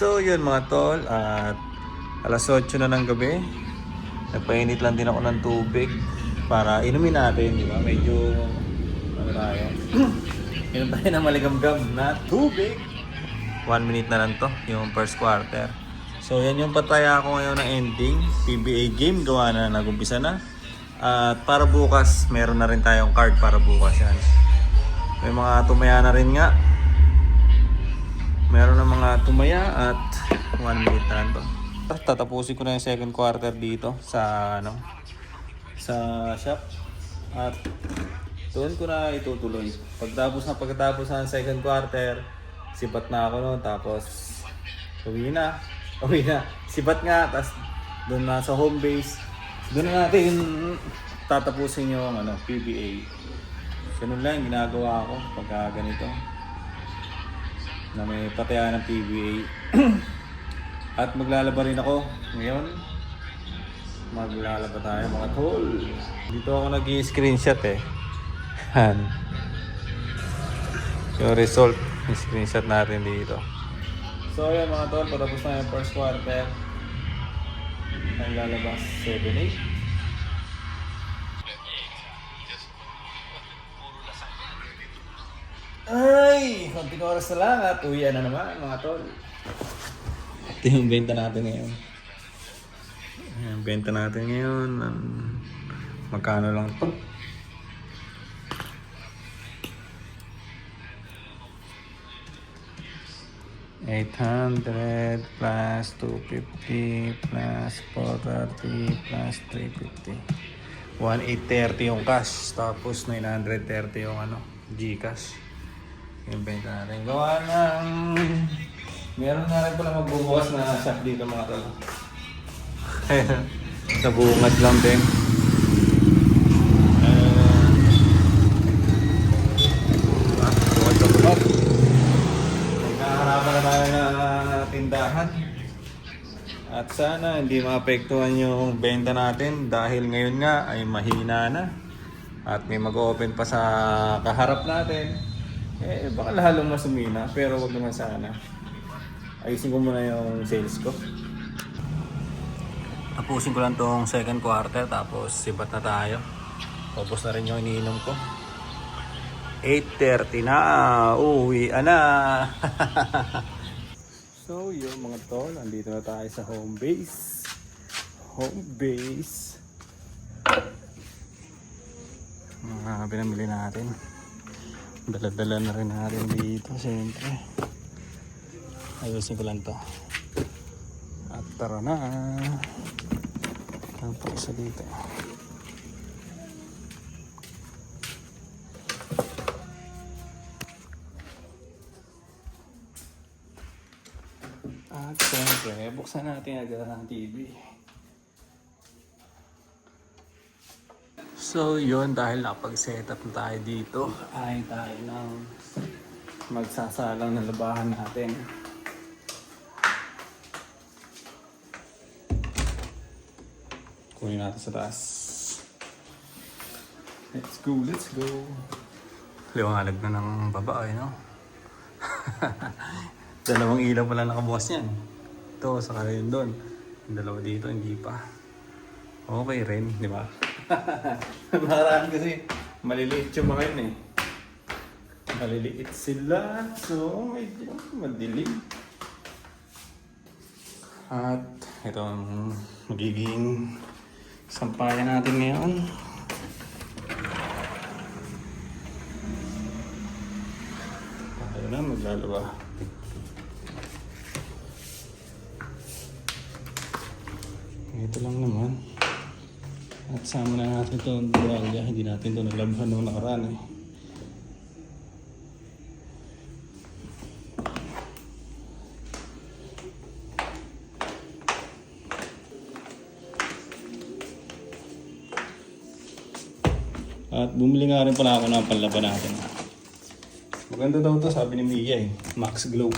So yun mga tol, at alas 8 na ng gabi. Nagpainit lang din ako ng tubig para inumin natin, di ba? Medyo ano tayo? Inom tayo ng maligamgam na tubig. 1 minute na lang to, yung first quarter. So yan yung pataya ko ngayon ng ending PBA game, gawa na nag-umpisa na. At para bukas, meron na rin tayong card para bukas yan. May mga tumaya na rin nga. Meron na mga tumaya at 1 minute na lang to. Tatapusin ko na yung second quarter dito sa sa shop. At doon ko na itutuloy. Pagkatapos ng second quarter, sibat na ako noon, tapos uwi na. Sibat nga, tapos doon na sa home base. Doon na natin tatapusin yung PBA. Ganun lang yung ginagawa ko pagka ganito. Na may pataya ng PBA. At maglalaba rin ako ngayon. Maglalaba tayo mga tol. Dito ako nag-i-screenshot eh. Yung result, i-screenshot natin dito. So ayan mga tol, patapos na yung first quarter. Ang lalabas 7-8. Ay! Konting oras na lang at uwian na naman mga tol. Ito yung benta natin ngayon. Ayan, benta natin ngayon. Magkano lang ito? $800 plus $250 plus $430 plus $350. $1,830 yung cash. Tapos $930 yung Gcash. Yung benta natin. Gawa ng... Meron na rin pala magbubukas na shop dito mga tol. Sa bungad lang din. Bungad sa bungad. Nagkaharapan na tayo na tindahan. At sana hindi maapektuhan yung benta natin dahil ngayon nga ay mahina na. At may mag-open pa sa kaharap natin. Baka lalong masumina, pero wag naman sana. Ayusin ko muna yung sales ko. Tapusin ko lang tong second quarter, tapos sibat na tayo. Tapos na rin yung iniinom ko. 8:30 na, uwi na. So yun mga tol, andito na tayo sa home base. Home base. Mga pinamili natin. Dala-dala na rin natin dito, siyempre. Ayusin ko lang to. At tara na. Tapos sa dito. At siyempre, buksan natin agad ang TV. So yun, dahil nakapag-setup na tayo dito, ay tayo ng magsasalang na labahan natin. Kunin natin sa taas. Let's go, let's go. Liwanag na ng babae, no? Dalawang ilaw pala nakabukas yan. Ito, saka yun doon. Yung dalawa dito, hindi pa. Okay rin, di ba? Nakaraan kasi maliliit yung mga yun eh. Maliliit sila. So, medyo madilim. At ito ang magiging sampayan natin ngayon. Tayo na maglalaba. Ito lang naman. At sama na natin itong duwalya. Hindi natin ito nalabhan noong nakaraan eh. At bumili nga rin pala ako ng panlaban natin. Maganda daw ito, sabi ni Mia eh. Max Glow.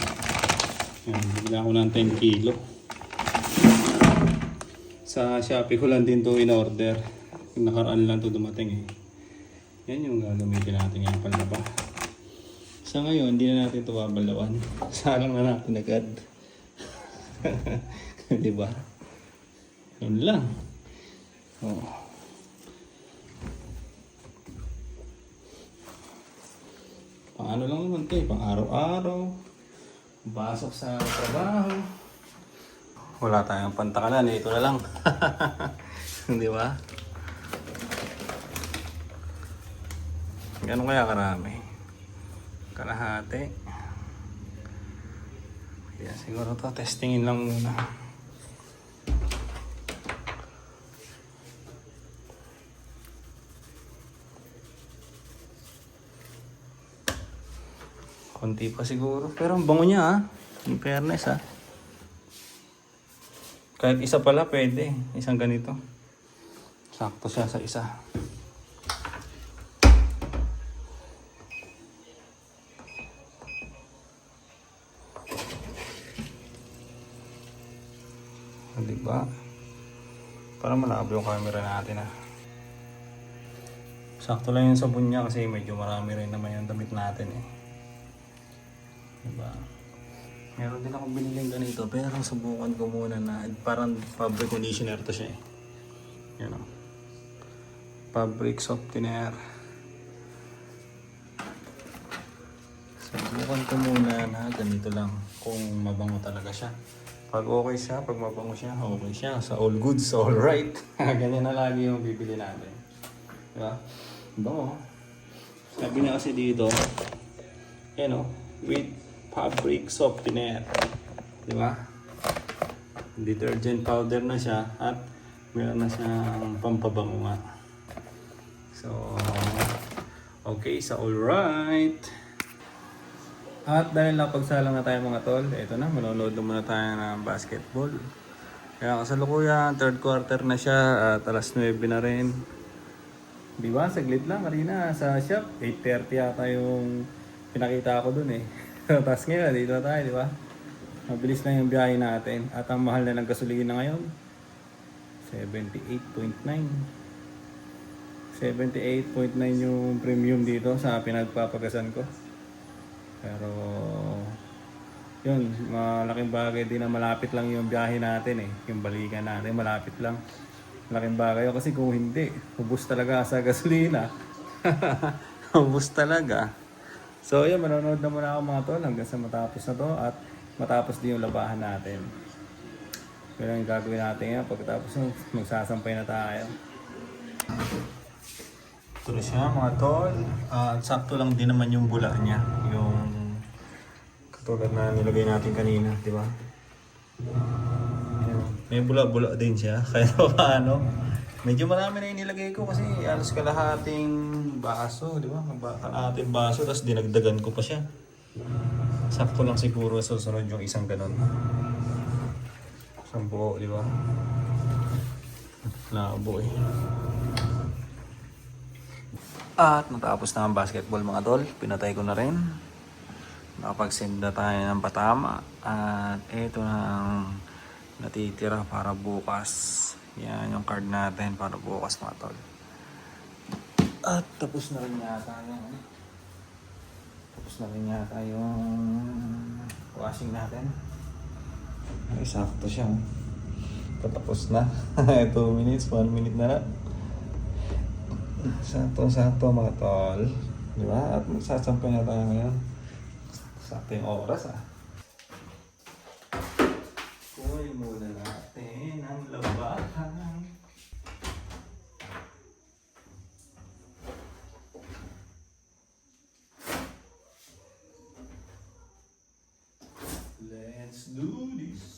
Yan, bumili ako ng 10 kilo. Sa Shopee ko lang din to in order. Yung nakaraan lang to dumating eh. Yan yung gagamitin natin yung panlaba. Sa ngayon, hindi na natin ito babalawan. Salang na natin agad. Di ba? Yun lang. Oh. Pang ano lang naman ito eh, pang araw-araw. Pasok sa trabaho. Wala tayong pantakalan, ito na lang. Di ba? Ganun kaya karami? Kalahati. Kaya siguro to, testingin lang muna. Konti pa siguro. Pero ang bango niya ah. In fairness ah. Kahit isa pala pwede. Isang ganito. Sakto siya sa isa. Diba? Para malabo yung camera natin ah. Sakto lang yung sabon niya kasi medyo marami rin naman yung damit natin eh. Diba? Meron din ako biniling ganito pero subukan ko muna na parang fabric conditioner to siya eh. Yan o. Fabric softener. Subukan ko muna na ganito lang kung mabango talaga siya. Pag okay siya, pag mabango siya, okay siya. Sa all good, sa all right. Ganyan na lagi yung bibili natin. Diba? Bango. Sabi niya kasi dito, yan o, with fabric softener. Diba? Detergent powder na siya at meron na siyang pampabango nga. So, okay, sa all right. At dahil napagsalang na tayo mga tol, ito na, manonood na muna tayo ng basketball. Kaya kasalukuyan, third quarter na siya at alas 9 na rin. Diba? Saglit lang, kanina sa shop, 8:30 yata yung pinakita ko dun eh. Tapos ngayon, dito na tayo, diba? Mabilis lang yung biyahe natin. At ang mahal na ng gasolina ngayon, 78.9. 78.9 yung premium dito sa pinagpapagasan ko. Pero yun, malaking bagay din na malapit lang yung biyahe natin eh. Yung balikan natin, malapit lang. Malaking bagay yun kasi kung hindi, ubus talaga sa gasolina. Ubus talaga. So yun, manonood na muna ako mga tol hanggang sa matapos na to at matapos din yung labahan natin. Pero yung gagawin natin yan, pagkatapos nun, magsasampay na tayo. Ito na siya mga tol. Sakto lang din naman yung bula niya. Yung katulad na nilagay natin kanina, di ba? May bula-bula din siya. Kaya paano? Medyo marami na yung nilagay ko kasi alas kalahating baso, di ba? Kalahating baso, tapos dinagdagan ko pa siya. Sakto lang siguro susunod yung isang ganon. Isang buo, di ba? Labo eh. At natapos na ang basketball mga tol. Pinatay ko na rin. Nakapag-send na tayo ng patama. At ito na ang natitira para bukas. Yan yung card natin para bukas mga tol. At tapos na rin yata yung washing natin. Ay, sakto siya. Patapos na. 2 minutes, 1 minute na lang. Sakto mga tol. Diba? At magsasampay na tayo ngayon. Sakto yung oras ah. Kuhay muna natin ang labahan. Let's do this.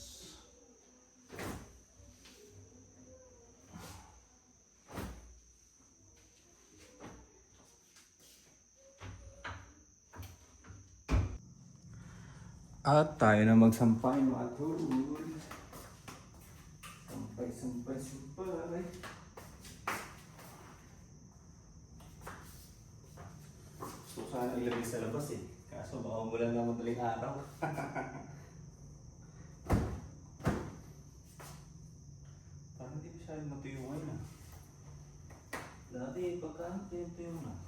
At tayo na magsampay mga tol. Sampay. Gusto ko sana ilagay sa labas eh. Kaso baka umulan na madaling araw. Parang hindi masyadong matuyo ngayon ah. Dati pagka tuyo na.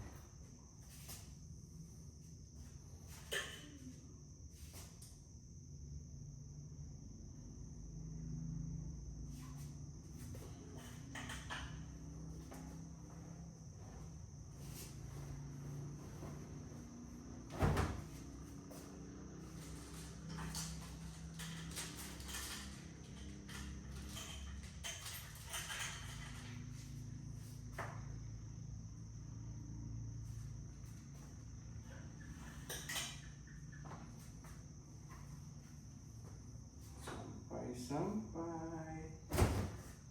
Sampay-sampay.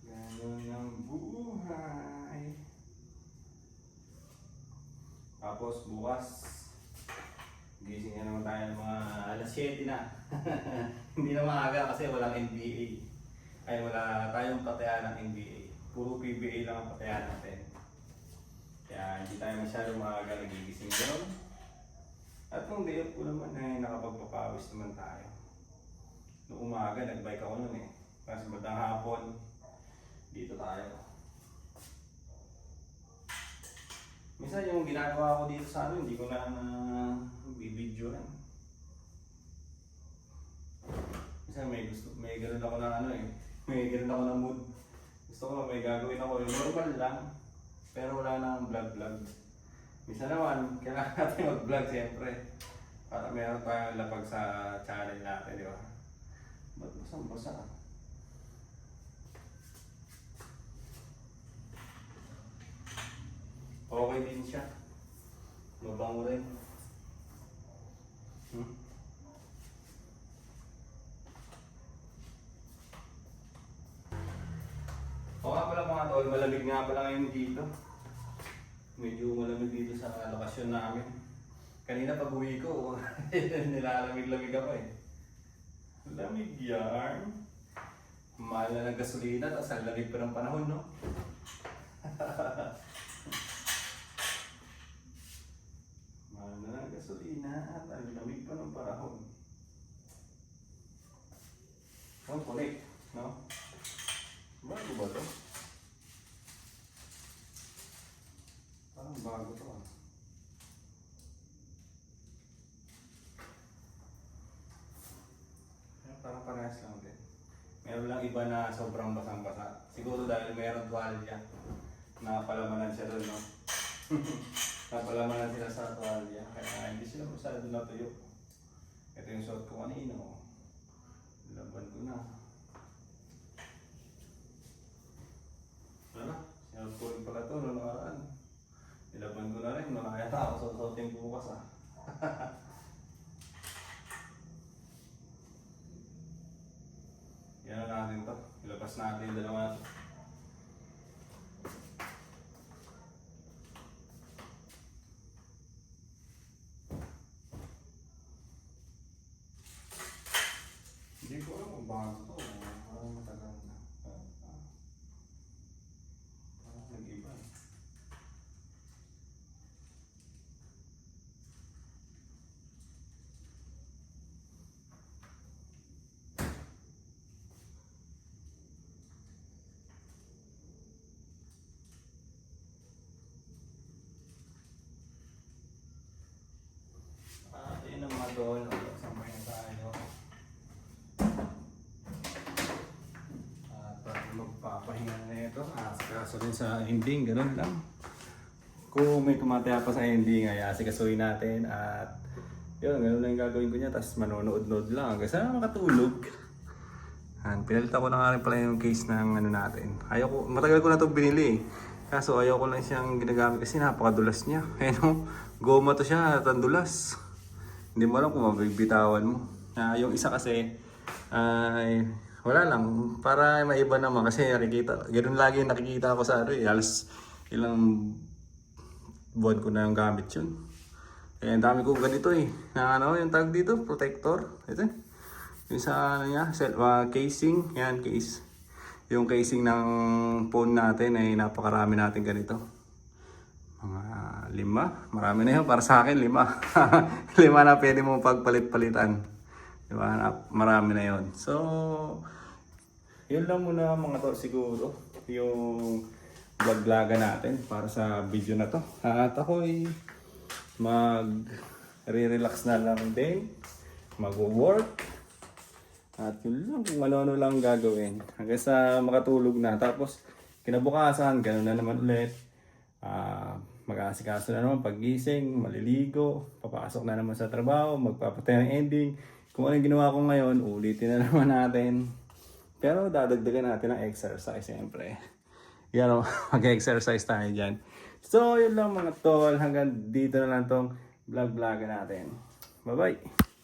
Ganun ang buhay. Tapos bukas, gising na naman tayo ng mga alas 7 na. Hindi na maaga kasi walang NBA. Ay wala tayong patayan ng NBA. Puro PBA lang ang patayan natin. Kaya hindi tayo masyadong maaga nagigising doon. At kung day off ko naman ay nakapagpapawis naman tayo. Noong umaga nagbike ako noon eh. Kasi bandang hapon, dito tayo. Minsan yung ginagawa ko dito sa ano, hindi ko na bibidyoan. Minsan may ganun ako na ano eh. May ganun ako na mood. Gusto ko may gagawin ako. Yung normal lang, pero wala nang vlog. Minsan naman, kailangan natin mag-vlog siyempre. Para meron tayong lapag sa channel natin, di ba? Ba't basang-basa? Okay din siya. Mabango rin. O nga pala mga tol, malamig nga pala ngayon dito. Medyo malamig dito sa lokasyon namin. Kanina pag uwi ko, nilalamig-lamig ako eh. Lamig yarn. Mahal na ng gasolina, tapos ang lamig pa ng panahon, no? Mahal na ng gasolina at ang lamig pa ng panahon. Oh, connect, no? Bago ba ito? Parang bago ito ah. Parang parehas lang din. Meron lang iba na sobrang basang-basa. Siguro dahil meron tuwalya. Napalamanan siya doon, no? Napalamanan sila sa tuwalya. Kaya hindi sila masyado natuyo. Ito yung suot ko kanino. Laban ko na. Wala, sinot ko rin pala ito noong nakaraan. Nilaban ko na rin, nakayata ako sa suotin ko bukas ah. Yan na natin to. Ilabas natin yung dalawa natin. Hindi ko alam kung bago to. Parang matagal na. Parang nag-iba. Yun ang mga doon. Sambay na tayo. At magpapahinga na ito. Kaso din sa ending, ganun lang. Kung may tumataya pa sa ending, ay asikasuhin natin. At yun, ganun lang yung gagawin ko niya. Tapos manonood-nood lang hanggang sa makatulog. Pinalitan ko na nga rin pala yung case ng ano natin. Matagal ko na ito binili eh. Kaso ayaw ko lang siyang ginagamit kasi napakadulas niya. Ayun, goma to siya at ang dulas. Hindi mo alam kung mabibitawan mo. Yung isa kasi, ay wala lang. Para maiba naman kasi nakikita. Ganun lagi yung nakikita ko sa ano eh. Halos ilang buwan ko na yung gamit yun. Kaya ang dami ko ganito eh. Na ano, yung tag dito, protector. Ito yung sa ano niya, casing. Yan, case. Yung casing ng phone natin ay napakarami natin ganito. Mga 5. Marami na yun. Para sa akin, 5. 5 na pwede mo pagpalit-palitan. Diba? Marami na yun. So, yun lang muna mga tol siguro. Yung vlog-vloga natin para sa video na to. At ako'y mag-relax na lang din. Mag-work. At yun lang, kung ano-ano lang gagawin. Hanggang sa makatulog na. Tapos, kinabukasan, gano'n na naman ulit. Mag-aasikaso na naman paggising, maliligo, papasok na naman sa trabaho, magpapatay ng ending. Kung ano yung ginawa ko ngayon, ulitin na naman natin. Pero dadagdagan natin ng exercise siyempre. Yan o, mag-exercise tayo dyan. So, yun lang mga tol. Hanggang dito na lang tong vlog-vlog natin. Bye-bye.